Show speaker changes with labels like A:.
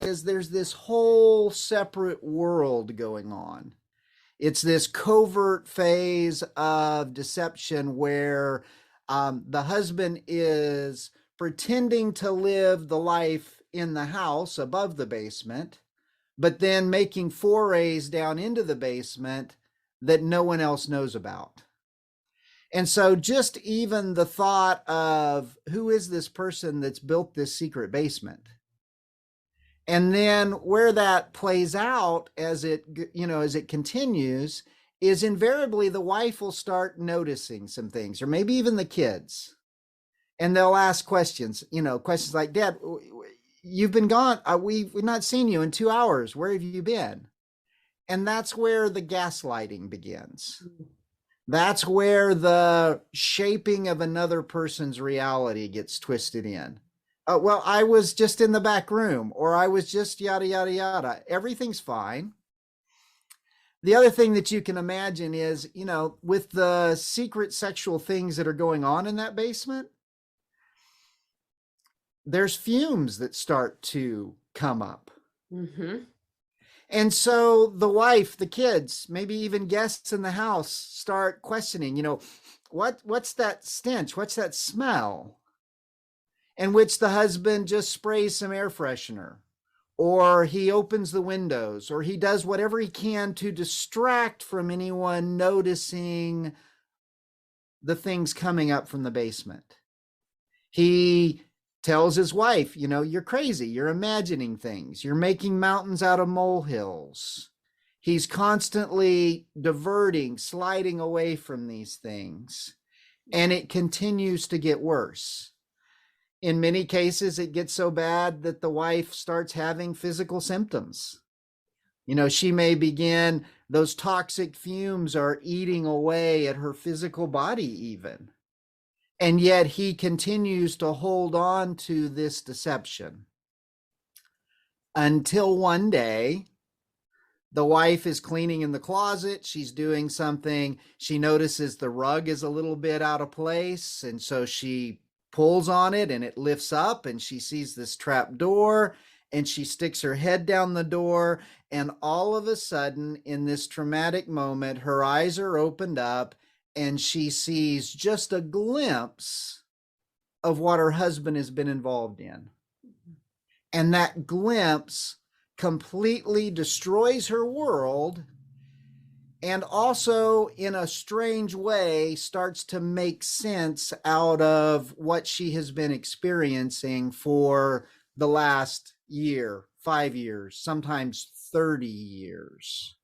A: is there's this whole separate world going on. It's this covert phase of deception where the husband is pretending to live the life in the house above the basement, but then making forays down into the basement that no one else knows about. And so, just even the thought of who is this person that's built this secret basement? And then where that plays out as it continues is invariably the wife will start noticing some things, or maybe even the kids. And they'll ask questions, questions like, Dad, you've been gone. We've not seen you in 2 hours. Where have you been? And that's where the gaslighting begins. That's where the shaping of another person's reality gets twisted in. Well, I was just in the back room, or I was just yada, yada, yada. Everything's fine. The other thing that you can imagine is, with the secret sexual things that are going on in that basement, there's fumes that start to come up.
B: Mm-hmm.
A: And so the wife, the kids, maybe even guests in the house start questioning, what's that stench? What's that smell? In which the husband just sprays some air freshener, or he opens the windows, or he does whatever he can to distract from anyone noticing the things coming up from the basement. He tells his wife, you're crazy. You're imagining things. You're making mountains out of molehills. He's constantly diverting, sliding away from these things. And it continues to get worse. In many cases, it gets so bad that the wife starts having physical symptoms. She may begin, those toxic fumes are eating away at her physical body even. And yet he continues to hold on to this deception until one day the wife is cleaning in the closet. She's doing something. She notices the rug is a little bit out of place. And so she pulls on it and it lifts up, and she sees this trap door, and she sticks her head down the door. And all of a sudden, in this traumatic moment, her eyes are opened up, and she sees just a glimpse of what her husband has been involved in. And that glimpse completely destroys her world, and also, in a strange way, starts to make sense out of what she has been experiencing for the last year, 5 years, sometimes 30 years.